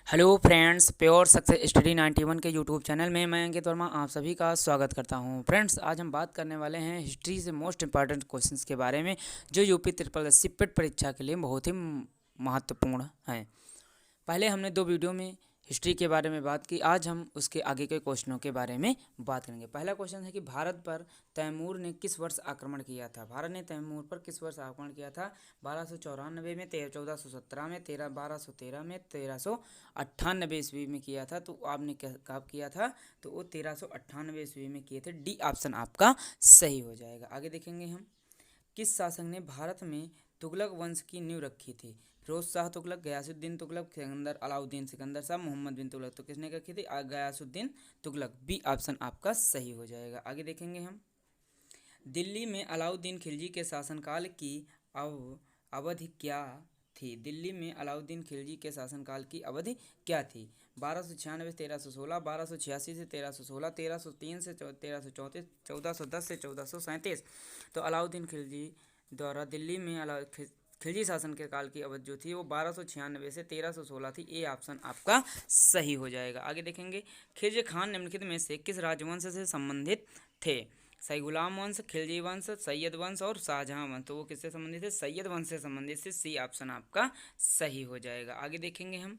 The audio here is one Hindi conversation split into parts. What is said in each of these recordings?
Hello friends, pure success study 91 के यूट्यूब चैनल में मैं अंकित वर्मा आप सभी का स्वागत करता हूं। फ्रेंड्स, आज हम बात करने वाले हैं हिस्ट्री से मोस्ट इंपॉर्टेंट क्वेश्चंस के बारे में जो यूपी ट्रिपल एस पेट परीक्षा के लिए बहुत ही महत्वपूर्ण हैं। पहले हमने 2 वीडियो में हिस्ट्री के बारे में बात की, आज हम उसके आगे के क्वेश्चनों के बारे में बात करेंगे। पहला क्वेश्चन है कि भारत पर तैमूर ने किस वर्ष आक्रमण किया था। भारत ने तैमूर पर किस वर्ष आक्रमण किया था? 1294 में, 1417 में, 1213 में, 1398 ईस्वी में किया था। तो आपने कब किया था? तो वो 1398 ईस्वी में किए थे। डी ऑप्शन आपका सही हो जाएगा। आगे देखेंगे हम, किस शासक ने भारत में तुगलक वंश की नींव रखी थी? फिरोज शाह तुगलक, गयासुद्दीन तुगलक, सिकंदर, अलाउद्दीन सिकंदर शाह, मोहम्मद बिन तुगलक। तो किसने रखी थी? गयासुद्दीन तुगलक। बी ऑप्शन आपका सही हो जाएगा। आगे देखेंगे हम, दिल्ली में अलाउद्दीन खिलजी के शासनकाल की अवधि क्या थी? दिल्ली में अलाउद्दीन खिलजी के शासनकाल की अवधि क्या थी? 1296 से 1316, 1286 से 1316, 1303 से 1334, 1410 से 1437। तो अलाउद्दीन खिलजी द्वारा दिल्ली में खिलजी शासन के काल की अवधि जो थी वो 1296 से 1316 थी। ए ऑप्शन आपका सही हो जाएगा। आगे देखेंगे, खिलजी खान निम्नलिखित में से किस राजवंश से संबंधित थे? सही गुलाम वंश, खिलजी वंश, सैयद वंश और शाहजहां वंश। तो वो किससे संबंधित है? सैयद वंश से संबंधित से। सी ऑप्शन आपका सही हो जाएगा। आगे देखेंगे हम,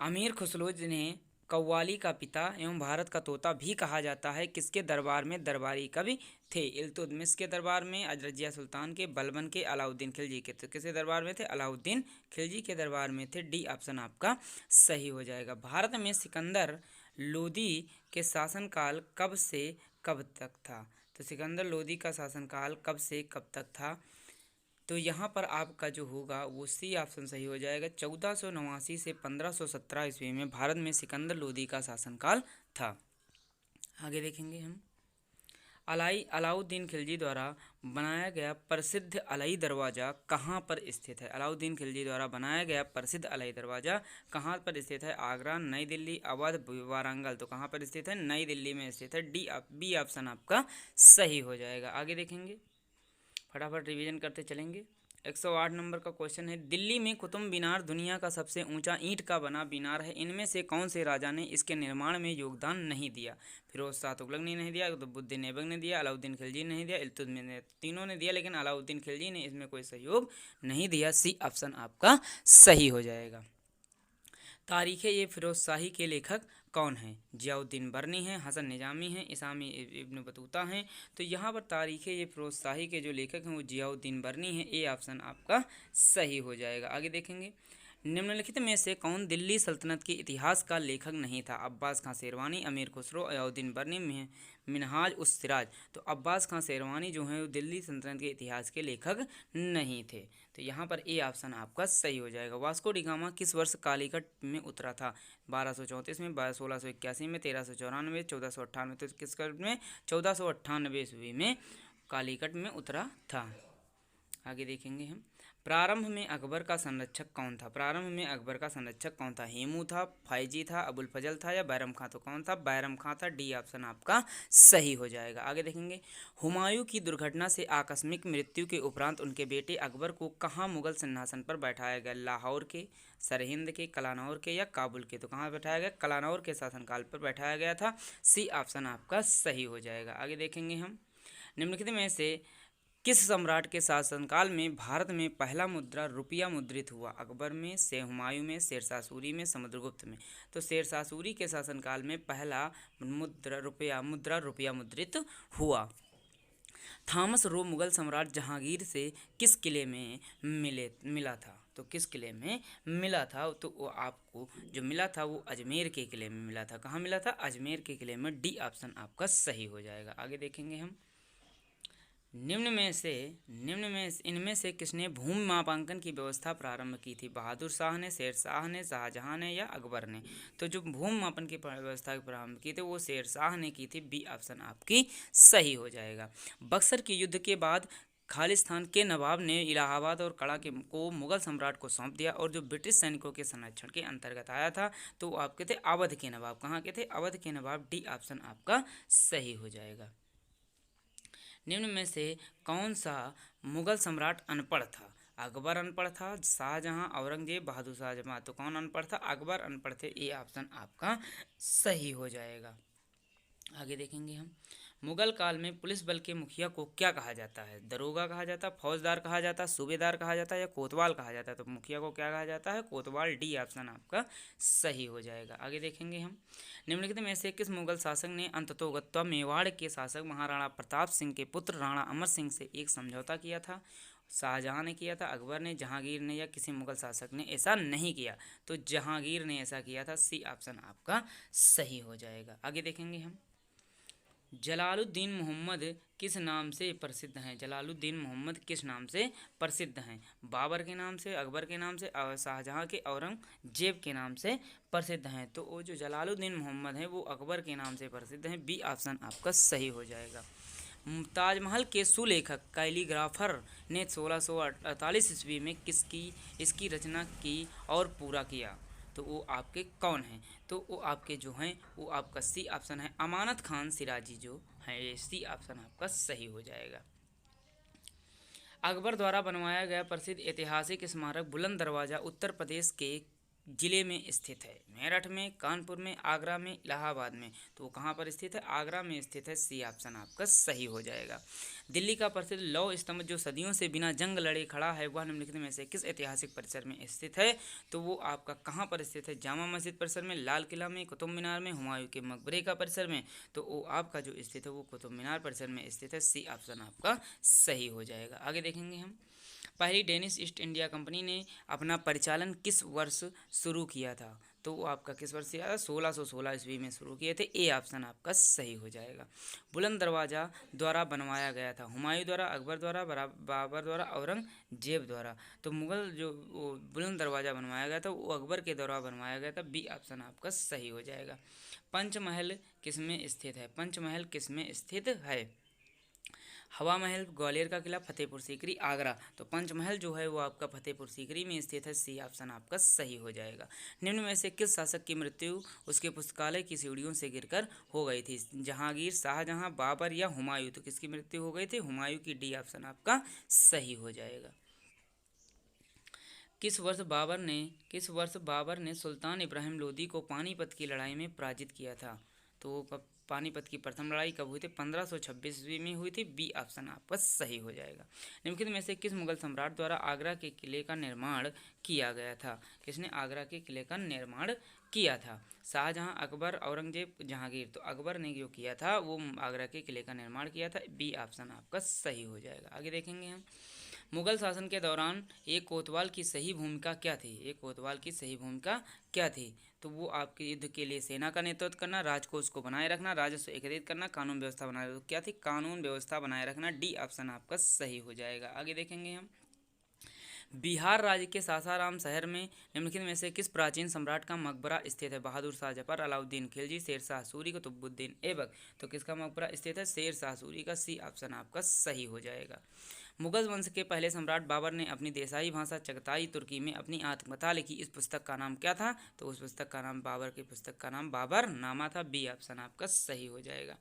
अमीर खुसरो जिन्हें कव्वाली का पिता एवं भारत का तोता भी कहा जाता है, किसके दरबार में दरबारी कवि थे? इल्तुतमिश के दरबार में, रजिया सुल्तान के, बलबन के, अलाउद्दीन खिलजी के। तो किसके दरबार में थे? अलाउद्दीन खिलजी के दरबार में थे। डी ऑप्शन आपका सही हो जाएगा। भारत में सिकंदर लोदी के शासनकाल कब से कब तक था? तो सिकंदर लोदी का शासनकाल कब से कब तक था? तो यहाँ पर आपका जो होगा वो सी ऑप्शन सही हो जाएगा। 1489 से 1517 ईस्वी में भारत में सिकंदर लोदी का शासनकाल था। आगे देखेंगे हम, अलाउद्दीन खिलजी द्वारा बनाया गया प्रसिद्ध अलई दरवाज़ा कहाँ पर स्थित है? अलाउद्दीन खिलजी द्वारा बनाया गया प्रसिद्ध अलई दरवाज़ा कहाँ पर स्थित है? आगरा, नई दिल्ली, अवध, वारंगल। तो कहाँ पर स्थित है? नई दिल्ली में स्थित है। बी ऑप्शन आपका सही हो जाएगा। आगे देखेंगे, फटाफट रिवीजन करते चलेंगे। 108 नंबर का क्वेश्चन है, दिल्ली में कुतुब मीनार दुनिया का सबसे ऊंचा ईंट का बना मीनार है। इनमें से कौन से राजा ने इसके निर्माण में योगदान नहीं दिया? फिरोज शाह तुगलक ने नहीं दिया, कुतुबुद्दीन ऐबक ने दिया, अलाउद्दीन खिलजी ने नहीं दिया, इल्तुतमिश ने। तीनों ने दिया, लेकिन अलाउद्दीन खिलजी ने इसमें कोई सहयोग नहीं दिया। सी ऑप्शन आपका सही हो जाएगा। तारीख़ ये फिरोज शाही के लेखक कौन हैं? जियाउद्दीन बर्नी हैं, हसन निजामी हैं, इसामी इब्न बतूता हैं। तो यहाँ पर तारीख़ ये फिरोज शाही के जो लेखक हैं वो जियाउद्दीन बर्नी हैं। ए ऑप्शन आपका सही हो जाएगा। आगे देखेंगे, निम्नलिखित में से कौन दिल्ली सल्तनत के इतिहास का लेखक नहीं था? अब्बास खां शेरवानी, अमीर खुसरो, अलाउद्दीन बर्नी, मिनहाज उस सिराज। तो अब्बास खां शेरवानी जो हैं वो दिल्ली सल्तनत के इतिहास के लेखक नहीं थे। तो यहाँ पर ए ऑप्शन आपका सही हो जाएगा। वास्को डी गामा किस वर्ष कालीकट में उतरा था? 1234 में, 1681 में, 1394, 1498। तो किस कट में? 1498 ईस्वी में कालीकट में उतरा था। आगे देखेंगे हम, प्रारंभ में अकबर का संरक्षक कौन था? प्रारंभ में अकबर का संरक्षक कौन था? हेमू था, फैजी था, अबुल फजल था या बैरम खां? तो कौन था? बैरम खां था। डी ऑप्शन आपका सही हो जाएगा। आगे देखेंगे, हुमायूं की दुर्घटना से आकस्मिक मृत्यु के उपरांत उनके बेटे अकबर को कहाँ मुगल सिंहासन पर बैठाया गया? लाहौर के, सरहिंद के, कलानौर के या काबुल के? तो कहाँ बैठाया गया? कलानौर के शासनकाल पर बैठाया गया था। सी ऑप्शन आपका सही हो जाएगा। आगे देखेंगे हम, निम्नलिखित में से किस सम्राट के शासनकाल में भारत में पहला मुद्रा रुपया मुद्रित हुआ? अकबर में, हुमायूं में, शेरशाह सूरी में, समुद्रगुप्त में। तो शेरशाह सूरी के शासनकाल में पहला मुद्रा रुपया मुद्रित हुआ। थॉमस रो मुगल सम्राट जहांगीर से किस किले में मिला था? तो किस किले में मिला था? तो वो आपको जो मिला था वो अजमेर के किले में मिला था। कहाँ मिला था? अजमेर के किले में। डी ऑप्शन आपका सही हो जाएगा। आगे देखेंगे हम, निम्न में इनमें से किसने भूमि मापांकन की व्यवस्था प्रारंभ की थी? बहादुर शाह ने, शेर शाह ने, शाहजहां ने या अकबर ने? तो जो भूमि मापन की व्यवस्था प्रारंभ की थी वो शेर शाह ने की थी। बी ऑप्शन आपकी सही हो जाएगा। बक्सर के युद्ध के बाद खालिस्तान के नवाब ने इलाहाबाद और कड़ा को मुगल सम्राट को सौंप दिया और जो ब्रिटिश सैनिकों के संरक्षण के अंतर्गत आया था तो आपके थे अवध के नवाब। कहाँ के थे? अवध के नवाब। डी ऑप्शन आपका सही हो जाएगा। निम्न में से कौन सा मुगल सम्राट अनपढ़ था? अकबर अनपढ़ था, शाहजहां, औरंगजेब, बहादुर शाह जहां। तो कौन अनपढ़ था? अकबर अनपढ़ थे। ये ऑप्शन आपका सही हो जाएगा। आगे देखेंगे हम, मुगल काल में पुलिस बल के मुखिया को क्या कहा जाता है? दरोगा कहा जाता है, फौजदार कहा जाता है, सूबेदार कहा जाता है या कोतवाल कहा जाता है? तो मुखिया को क्या कहा जाता है? कोतवाल। डी ऑप्शन आपका सही हो जाएगा। आगे देखेंगे हम, निम्नलिखित में से किस मुगल शासक ने अंततोगत्वा मेवाड़ के शासक महाराणा प्रताप सिंह के पुत्र राणा अमर सिंह से एक समझौता किया था? शाहजहां ने किया था, अकबर ने, जहांगीर ने, या किसी मुगल शासक ने ऐसा नहीं किया? तो जहांगीर ने ऐसा किया था। सी ऑप्शन आपका सही हो जाएगा। आगे देखेंगे हम, जलालुद्दीन मोहम्मद किस नाम से प्रसिद्ध हैं? जलालुद्दीन मोहम्मद किस नाम से प्रसिद्ध हैं? बाबर के नाम से, अकबर के नाम से, और शाहजहां के, औरंगजेब के नाम से प्रसिद्ध हैं? तो वो जो जलालुद्दीन मोहम्मद हैं वो अकबर के नाम से प्रसिद्ध हैं। बी ऑप्शन आपका सही हो जाएगा। ताजमहल के सुलेखक कैलीग्राफर ने 1648 ईस्वी में इसकी रचना की और पूरा किया? तो वो आपके कौन हैं? तो वो आपके जो हैं वो आपका सी ऑप्शन है, अमानत खान सिराजी जो है। ये सी ऑप्शन आपका सही हो जाएगा। अकबर द्वारा बनवाया गया प्रसिद्ध ऐतिहासिक स्मारक बुलंद दरवाज़ा उत्तर प्रदेश के जिले में स्थित है? मेरठ में, कानपुर में, आगरा में, इलाहाबाद में? तो वो कहाँ पर स्थित है? आगरा में स्थित है। सी ऑप्शन आपका सही हो जाएगा। दिल्ली का प्रसिद्ध लौह स्तंभ जो सदियों से बिना जंग लड़े खड़ा है वह निम्नलिखित में से किस ऐतिहासिक परिसर में स्थित है? तो वो आपका कहाँ पर स्थित है? जामा मस्जिद परिसर में, लाल किला में, कुतुब मीनार में, हुमायूं के मकबरे का परिसर में? तो वो आपका जो स्थित है वो कुतुब मीनार परिसर में स्थित है। सी ऑप्शन आपका सही हो जाएगा। आगे देखेंगे हम, पहली डेनिश ईस्ट इंडिया कंपनी ने अपना परिचालन किस वर्ष शुरू किया था? तो वो आपका किस वर्ष किया था? 1616 ईस्वी में शुरू किए थे। ए ऑप्शन आपका सही हो जाएगा। बुलंद दरवाज़ा द्वारा बनवाया गया था? हुमायूं द्वारा, अकबर द्वारा, बाबर द्वारा, औरंगजेब द्वारा? तो मुगल जो वो बुलंद दरवाज़ा बनवाया गया था वो अकबर के द्वारा बनवाया गया था। बी ऑप्शन आपका सही हो जाएगा। पंचमहल किसमें स्थित है? पंचमहल किसमें स्थित है? हवा महल, ग्वालियर का किला, फतेहपुर सीकरी, आगरा? तो पंचमहल जो है वो आपका फतेहपुर सीकरी में स्थित है। सी ऑप्शन आपका सही हो जाएगा। निम्न में से किस शासक की मृत्यु उसके पुस्तकालय की सीढ़ियों से गिरकर हो गई थी? जहांगीर, शाहजहां, बाबर या हुमायूं? तो किसकी मृत्यु हो गई थी? हुमायूं की। डी ऑप्शन आपका सही हो जाएगा। किस वर्ष बाबर ने सुल्तान इब्राहिम लोदी को पानीपत की लड़ाई में पराजित किया था? तो पानीपत की प्रथम लड़ाई कब हुई थी? 1526 ईस्वी में हुई थी। बी ऑप्शन आपका सही हो जाएगा। निम्नलिखित में से किस मुगल सम्राट द्वारा आगरा के किले का निर्माण किया गया था? किसने आगरा के किले का निर्माण किया था? शाहजहां, अकबर, औरंगजेब, जहांगीर? तो अकबर ने जो किया था वो आगरा के किले का निर्माण किया था। बी ऑप्शन आपका सही हो जाएगा। आगे देखेंगे हम, मुगल शासन के दौरान एक कोतवाल की सही भूमिका क्या थी? एक कोतवाल की सही भूमिका क्या थी? तो वो आपके युद्ध के लिए सेना का नेतृत्व करना, राजकोष को बनाए रखना, राजस्व एकत्रित करना, कानून व्यवस्था बनाए रखना। तो क्या थी? कानून व्यवस्था बनाए रखना। डी ऑप्शन आपका सही हो जाएगा। आगे देखेंगे हम, बिहार राज्य के सासाराम शहर में निम्नलिखित में से किस प्राचीन सम्राट का मकबरा स्थित है? बहादुर शाह जफर, अलाउद्दीन खिलजी, शेर शाह सूरी, कुतुबुद्दीन ऐबक? तो किसका मकबरा स्थित है? शेर शाह सूरी का। सी ऑप्शन आपका सही हो जाएगा। मुगल वंश के पहले सम्राट बाबर ने अपनी देसाई भाषा चगताई तुर्की में अपनी आत्मकथा लिखी। इस पुस्तक का नाम क्या था? तो उस पुस्तक का नाम, बाबर की पुस्तक का नाम बाबर नामा था। बी ऑप्शन आपका सही हो जाएगा।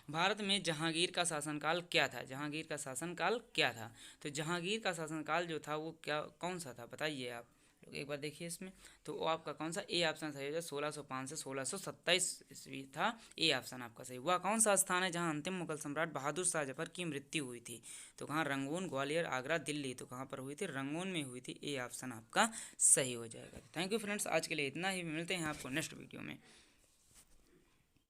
भारत में जहांगीर का शासनकाल क्या था? जहांगीर का शासनकाल क्या था? तो जहांगीर का शासनकाल जो था वो क्या, कौन सा था बताइए आप लोग एक बार देखिए इसमें। तो वो आपका कौन सा? ए ऑप्शन सही हो जाए। 1605 से 1627 ईस्वी था। ए ऑप्शन आपका सही। वह कौन सा स्थान है जहां अंतिम मुगल सम्राट बहादुर शाह जफर की मृत्यु हुई थी? तो कहाँ? रंगून, ग्वालियर, आगरा, दिल्ली? तो कहाँ पर हुई थी? रंगून में हुई थी। ए ऑप्शन आपका सही हो जाएगा। थैंक यू फ्रेंड्स, आज के लिए इतना ही। मिलते हैं आपको नेक्स्ट वीडियो में।